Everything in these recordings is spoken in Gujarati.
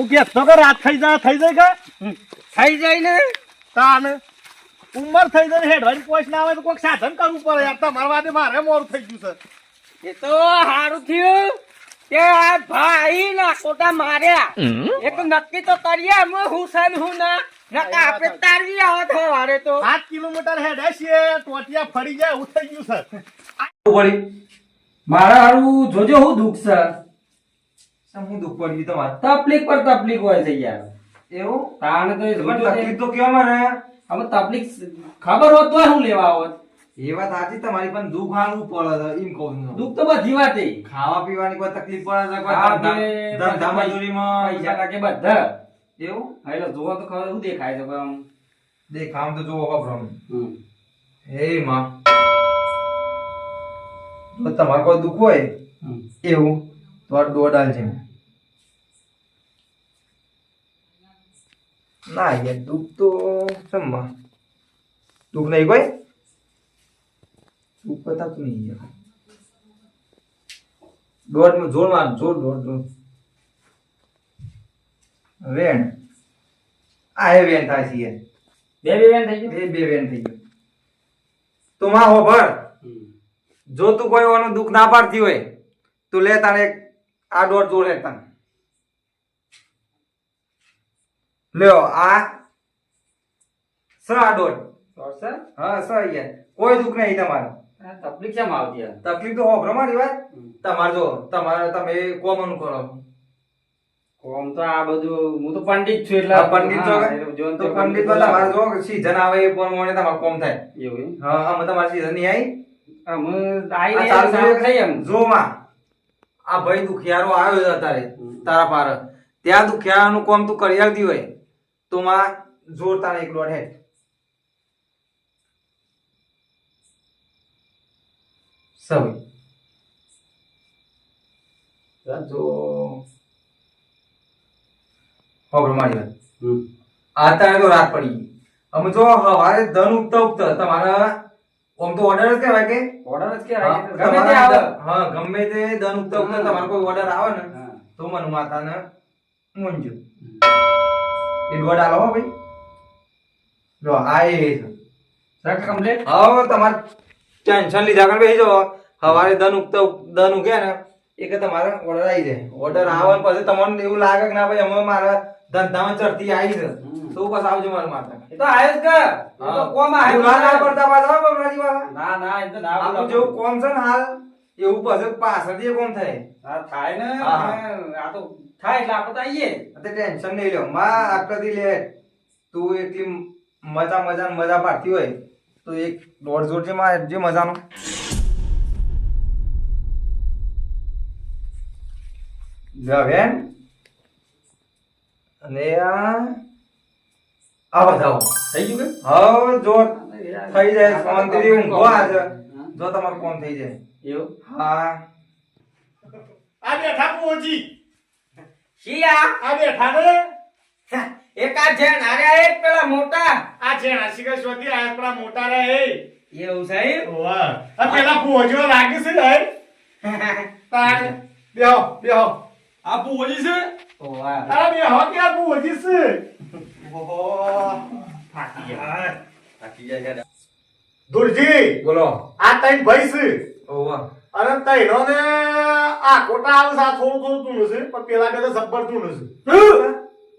હું કે તો કે રાત થઈ જાય કે થઈ જાય ને તાન ઉંમર થઈ જાય હેડવાની પોસ્ટ ના આવે તો કોઈક સાધન કરવું પડે યાર તમારા વાદે મારે મોડું થઈ ગયું છે એ તો સારું થયું કે આ ભાઈ ના કોટા માર્યા એક નક્કી તો કરીએ અમે હું છે ને હું ના નકા આપણે તારવી આવત હવારે તો 7 કિલોમીટર હેડે છે ટોટિયા ફરી જાય એવું થઈ ગયું છે પડી મારા હારું જોજો હું દુઃખ છે હું દુઃખ પડી તમારે તકલીફ પર તકલીફ હોય છે યાર એવું તાને તો એ પણ તકલીફ તો કેવા મને અમે તકલીફ ખબર હોત તો હું લેવા આવત એ વાત સાચી તમારી પણ દુઃખ હાલવું પડે એમ કહું છું દુઃખ તો બધી વાતે ખાવા પીવાની કોઈ તકલીફ પડે છે હા, કોઈ ધંધા મજૂરીમાં પૈસા લાગે બધા એવું હા, એટલે જોવા તો ખબર શું દેખાય છે પણ આમ. દેખામ તો જોવો ખબર હમ. હે માં જો તમારે કોઈ દુઃખ હોય હમ. એવું તો આ દોડ આલજે ના યાર દુઃખ તો સમમાં દુઃખ નહીં કોઈ દુઃખ બતાતું નહીં યાર દોડ જોર માર જોર દોડ વેણ આ એ વેણ થાય છે યાર બે વેન થઈ ગયું બે વેણ થઈ ગયું તો માં હો ભર જો તું કોઈ ઓનું દુઃખ ના પાડતી હોય તું લે તારે આ દોડ જોડ લે તને લ્યો આ આ દોડ સર હા યાર કોઈ દુઃખ નહીં તમારે આ તકલીફ કેમ આવતી યાર તકલીફ તો હોભરો મારી વાત તમારે જો તમારે તમે કોમન કરો કોમ તો આ બધું હું તો પંડિત છું એટલે હા, પંડિત છો કે? હા, એટલે જોન તો પંડિત તો તમારે જો સીઝન આવે એ પ્રમાણે તમારે કોમ થાય એવું એમ? હા અમે તમારી સીઝન ની આવી અમે આ આઈને ચાલુ સાવ થઈ એમ જો માં આ ભાઈ દુખિયારો આવ્યો છે અત્યારે તારા પાર ત્યાં દુખિયાનું કોમ તું કરી આલતી હોય તો માં જોર તારે એક દોઢ હેઠ સૌ જો હોબળો મારી વાત અત્યારે તો રાત પડી ગઈ અમે જો સવારે ધન ઉગતા ઉગતા તમારા ઓમ તો ઓર્ડર જ કહેવાય કે ઓર્ડર જ કે હા, ગમે તે તમારા આવે હા ગમે તે ધન ઉગતા ઉગતા હા. તમારો કોઈ ઓર્ડર આવે ને હા. તો મન માતાને મૂંઝો એ દોડ આલો હો ભાઈ જો આ એ છે સર કમ્પ્લીટ હવે તમારે ટેન્શન લીધા કર બેસી જાઓ સવારે ધન ઉગે ને એ કે તમારે ઓર્ડર આવી જાય ઓર્ડર આવે ને પછી તમને એવું લાગે કે ના ભાઈ અમે મારા ધંધામાં ચડતી આવી છે તો બસ આવજો મારા માતા એ તો આયો જ કે એ તો કોમ આયો ભૂલા ના પડતા પાછા બબરાજી વાળા ના ના એ તો ના આપણું બોલાવો. જેવું કોમ છે ને હાલ એવું પછી પાછળથી એ કોમ થાય હા થાય ને હા. આ તો થાય એટલે આપણે તો આવીએ એટલે ટેન્શન નહીં લ્યો માં આટલાથી લે તું એટલી મજા પાડતી હોય તો એક દોઢ જોડ જે મજાનો બેન અને આ બતાવો થઈ ગયું કે હવે જો થઈ જાય શાંતિથી ઊંઘો આજે જો તમારું કોમ થઈ જાય એવું હા આ બેઠા પોજી શિયા આ બેઠા ને એક આ છે નારે એક પેલા મોટા આ છે નાસિકા શોધી આ આપણા મોટા રે એવું છે ઓવા આ પેલા પોજો લાગે છે ને તાર બેહો આ પોજી છે ઓવા આ બેહો કે આ પોજી છે ઓહો થાકી ગયા દુરજી બોલો આ તઈ ભાઈ છે ઓવા અને તઈનો ને આ કોટા આવે છે આ થોડું તું છે પણ પેલા બે તો જબ્બર તું છે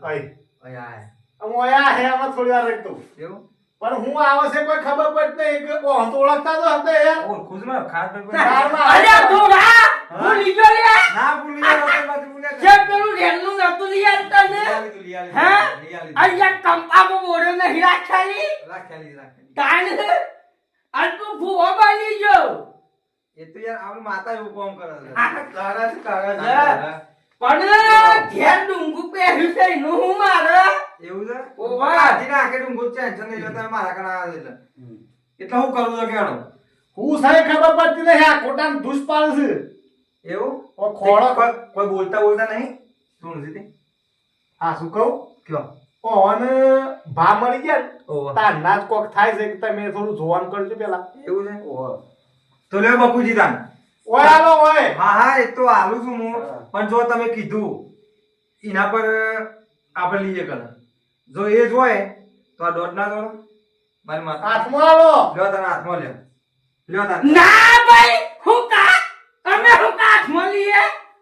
ભાઈ આયા મોયા હે આમાં થોડી વાર રાખતો એવું પણ હું આવે છે કોઈ ખબર પડતી નહીં કે કોણ તો ઓળખતા તો હતા યાર ઓર ખુશમાં ખાસ કારમાં અલ્યા થોડા હું લીધો લે ના ભૂલી ગયા રોટલ બાજુ ભૂલ્યા જે પેલું રેલનું નતું લઈ આવતા ને હા અલ્યા કંપામાં મોડો નહીં રાખેલી રાખેલી તાણ આ તું ફુવા બાલી જો એ તો યાર આપણી માતા એવું કામ કરે છે તારા તારા પણ ઘેર ડુંગુ પહેર્યું છે એનું હું મારે એવું છે ઓવા. આજી ના આકે ડુંગો ટેન્શન નહીં લેતા મારા કણા આવે એટલે એટલે હું કરું તો કેડો હું સાહેબ ખબર પડતી નહીં આ કોટાનું દુષ્પાલ છે એવું ઓ ખોળો કોઈ બોલતા નહીં શું નથી આ શું કહું કયો ઓને ભા મળી ગયા ને, ઓવા. તાર નાચ કોક થાય છે કે તમે થોડું જોવાનું કરજો પેલા એવું છે ઓહો. તો લે બાપુજી તાન ઓય આલો ઓય હા એ તો આલું છું હું પણ જો તમે કીધું એના પર આપણે લઈએ કલર. જો એ જ હોય તો આ દોઢ ના દોડો મારી માથા હાથમાં આલો. લ્યો તારા હાથમાં લ્યો. લ્યો તારા ના ભાઈ હું કા તમે હું કાઠ મળીએ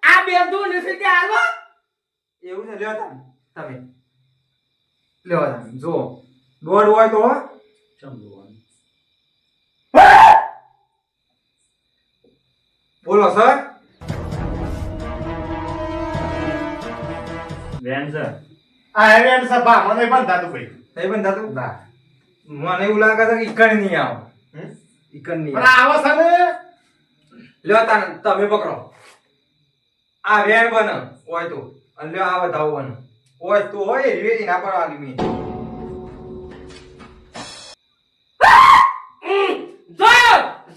આ બે દૂર નથી કે આલો એવું છે. લ્યો તારા તમે લ્યો તારા જો દોઢ હોય તો બોલો સર. આ હેવેન સભા મને પણ થાતું ભાઈ. નહીં બંધાતું ના. મને એવું લાગે છે કે ઈકણ નહીં આવો. હમ? ઈકણ નહીં પણ આવો છે ને. લ્યો તાન તમે પકડો. આ વેણ બને હોય તો અને લ્યો આ વધાવો બને હોય તો હોય એવી એના પર આલી મી. જો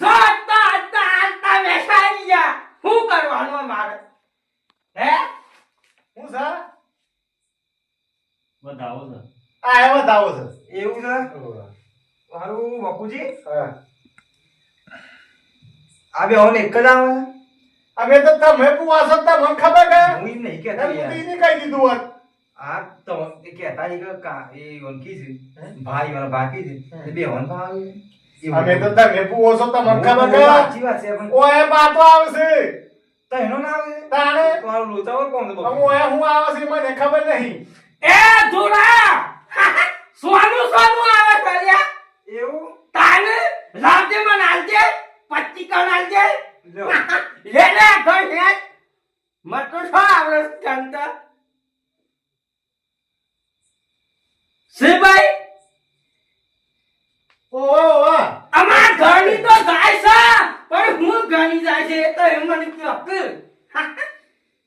જો તા વેસાઈ ગયા હું કરવાનું મારે હે હું છે? વધાવો છે. આ એવો દાવો છે. એવું છે મારું બાપુજી. હા. આ બે હવે એક જ આવે છે. અમે તો તમે પુવાસો તો મને ખબર કે હું એમ નહીં એમ કહેતો તો યાર. ઈને કહી દીધું હોત. આ તો એ કહેતા નહીં કે કા એ ઓળખી છે ભાઈ મારા બાકી છે એ બે હોન ભાવ અમે તો તમે પુવાસો તો મને ખબર કે સાચી વાત છે પણ ઓય બાતો આવશે. તો એનો ના આવે તાણે તમારું લોચાવર કોણ છે બાપુ? ઓય હું આવશે મને ખબર નહીં. એ ધુરા સોનું સોનું આવે કર્યા એવું તાને રાતે મન આલજે પત્તી કણ આલજે લ્યો. લે લે ગઈ હે મત તો છો આવડે જનતા ભાઈ ઓહો અમાર ઘરની તો જાય છે પણ હું ઘણી જાય છે એ તો એમ મને કહ્યું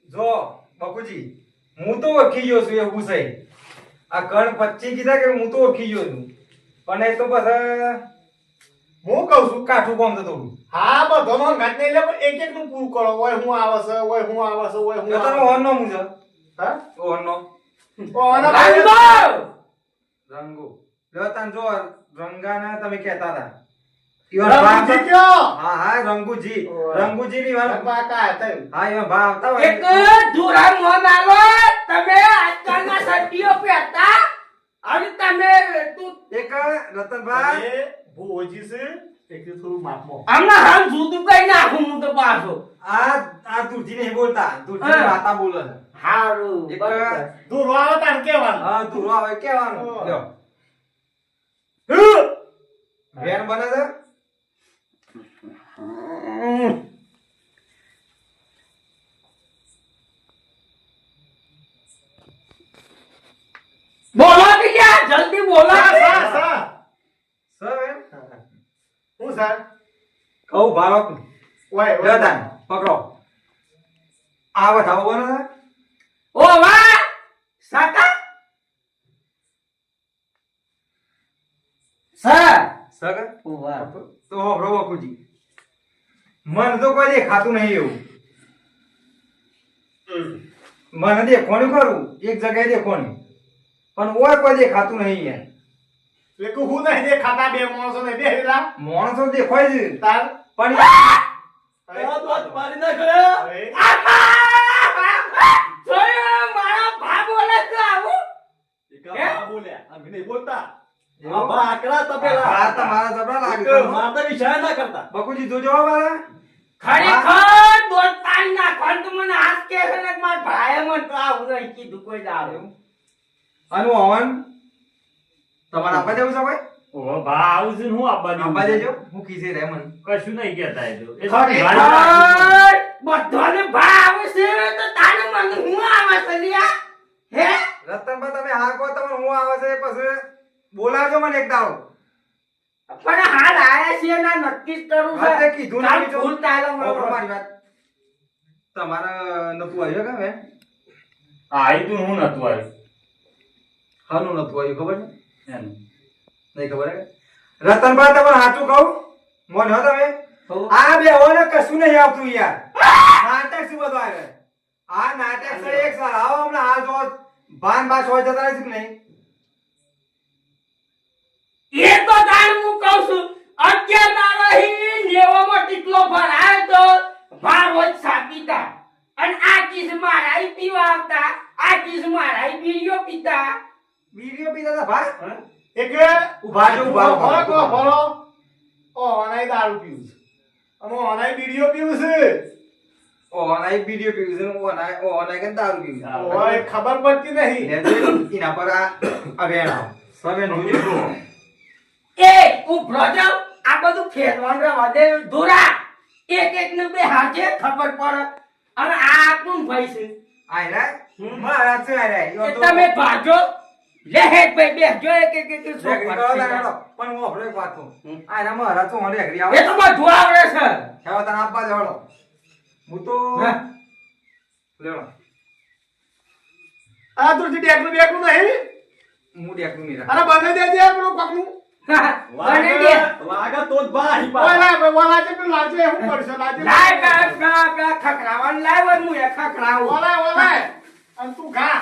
જો બાપુજી હું તો ઓળખી ગયો છું એવું છે. આ કણ 25 કીધા કે હું તો ઓળખી ગયો છું પણ એ તો પછી હું કહું છું કાઠું કોમ તો થોડું. હા બધો નો ઘટ નહીં લે પણ એક એક નું પૂરું કરો. ઓય હું આવે છે ઓય હું આવે છે ઓય હું લ્યો તારો આવે છે. હોર્નનો મુજબ હા હોર્નનો ઓના રંગો રંગો લ્યો તાન જો રંગાના તમે કહેતા હતા ઈવન રંગુજી ભાવ કયો? હા હા રંગુજી ઓય. રંગુજી ની વાત રંગવા કા હતા એમ? હા ઈવન ભાવ આવતા એક હોય ધુરા મોન આલો તમે આજકાલના સટીઓ પહેરતા અને તમે તું એક રતનભાઈ એ ભોજી છે એક થોડું માપમાં. આમના હાલ જુદું કઈ નાખું હું તો પાછો આ તુરજી નહીં બોલતા તુરજી હા. વાતા બોલે છે. હારું એક દૂર આવે તાન કેવાનું. હા તુરો આવે કેવાનું ઓહ. લ્યો વેણ બને છે બોલો કે યાર જલ્દી બોલો સા સા સા. સર વેણ હું સા? કહું ભાવ ઓય લ્યો ઓય. તાન પકડો આ વધાવો બને છે ઓ વાહ સાકા સર સર ઓ વાહ તો હોભળો બાપુજી મન તો કોઈ દેખાતું નહીં એવું મને દેખવાનું ખરું એક જગ્યાએ દેખવાનું પણ ઓય કોઈ દેખાતું નહીં યાર લેકુ હું નહીં દેખાતા બે માણસો ને બેહેલા માણસો દેખાય છે તાર પણ અરે મારી ના કરે. અરે જોયો મારા ભા બોલે તો આવું એકા બા બોલ્યા. અમે નહીં બોલતા. એવું? આ બા આકડા તપેલા. આ તમારા જબરા લાગે એક મારતા વિચાર ના કરતા. બકુજી જોજો હો મારા ખરેખર દોડ પાણી નાખવાનું તો મને હાથ કે છે ને મારા ભાઈએ મને તો આવું નહીં કીધું કોઈ દાડો અને હવન તમારા આપવા દેવું છે ભાઈ ઓ બા આવું છે ને હું આપવા જેવું આપવા છે. દેજો હું કીધે રે મને કશું નહીં કહેતા એ તો. એ તો ખરેખર. મારી બધાને ભા આવે છે તો તાને મને હું આવે છે લ્યા હે રતનભાઈ તમે હા કહો તમને હું આવે છે પછી બોલાવજો મને એક દાડો પણ હાલ આયા છે ના નક્કી જ કરું હા, તે છે કીધું કાલ નહીં તો. ભૂલ ચાલો હોભળો મને મારી વાત તમારે નતું આવ્યું કે હવે આઈ તું હું નતું આવ્યું. હાનું નતું આવ્યું ખબર છે એનું. નહીં ખબર હે રતનભાઈ તમને સાચું કહું મોન હો તમે આ બે હોને કશું નહીં આવતું યાર નાટક શું બધું આવે આ નાટક છે એક સાલ આવો હમણાં હાલ જો ભાન બાસ હોય જતા રહીશું કે નહીં એ તો તાર હું કહું છું અત્યાર ના રહી લેવામાં ટીકલો ભરાય તો ભાર હોય સાપીતા અને આ ચીજ મારા ઈ પીવા આવતા આ કિસ મારા બીડીઓ પીતા બીડીઓ પીતા હતા ભા એક ઉભા જો, ઉભા, ઉભા, ફરો, ઉભા. ફરો. ઓનાય દારૂ પીવું છે અને ઓનાય બીડીઓ પીવું છે ઓના એક બીડીઓ પીવું છે ને ઓના કે દારૂ પીવું છે. ઓય ખબર પડતી નહીં એટલે એના પર આ વેણ સવેન જોયું. એ ઉભરો જાવ આ બધું ફેરવાનું રહેવા દે દોરા એક ને બે હાથે ખબર પડે અને આ કોણ ભાઈ છે આયરા મારા છે આયરા એ તમે ભાજો લે હેડ ભાઈ બેસજો એક રેગડી કરો તારે. પણ હું આપણે એક વાત કહું. આયરા મારા તો મને રેગડી આવે. એ તો બધું આવડે છે હેવો તને આપવા જવાડો. હું તો હા. લેવો. આ તું જે ડેકનું બેકનું નહીં હું ડેકનું નહીં અરે બને દેજે પેલું પગનું બને દે વાગા તો જ ભાઈ ઓલા ઓલા જે પેલું લાજે હું કરશે લાજે લાય કા ખખરાવાનું લાવવાનું એ ખખરાવું ઓલા ઓલા અને તું ખા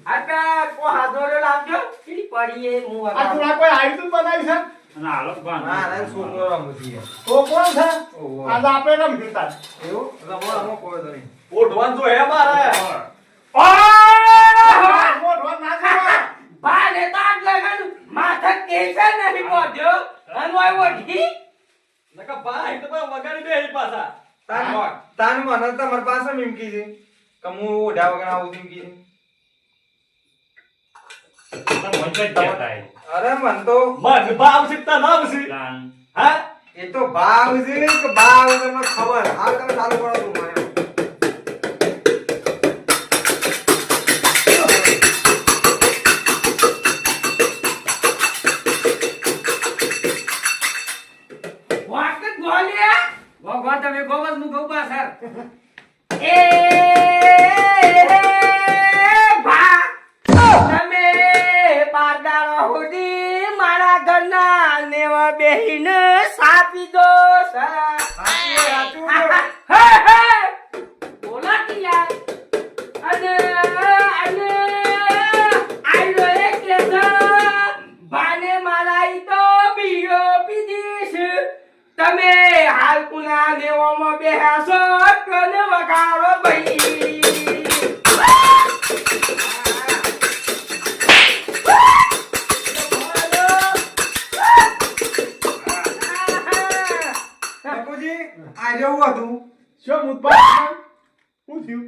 આકા કો હાદોરે લાવજો કેટલી પડીએ હું આ તુલા કોઈ આઈટમ બનાવી છે અને હાલો ભાન. ના ના છોકરો રમતી છે. તો કોણ છે ઓહો. આજ આપણે રમ્યું તાર એવું રમો રમો કોઈ તો નહીં. ઓઢવાન તો હે મારે ઓઢવાન ના ખાવા ભાને તાક લગન માથા કેસે નહીં પડ્યો અનવાય વઢી નકા ભાઈ તો વગાડી દે એ પાછા તાન મને તમારી પાસે મીમકી છે કે હું ઓઢા વગર આવું મીમકી છે. તમે મને કઈ કહેતા એ? અરે મન તો મન ભાવ સિકતા નામ છે કાન. હા એ તો ભાવ છે કે ભાવ તમને ખબર આ તમે ચાલુ કરો તું મને. વાક ગોલ્યા ભગવાન તમે ગોવસ મુ ગૌ પાસર એ ભા તમે બારદારો હુડી મારા ઘરના નેવા બેહીને સાપી દો સા બોલા કે યાર અને આઈલો એક કેસા બાને મારા ઈ તો બીયો પીધીશ તમે હાલ કુના લેવામાં બેહાસો કને વગાડો ભાઈ બાપુજી આ જેવું હતું. શું મુદ્દા શું થયું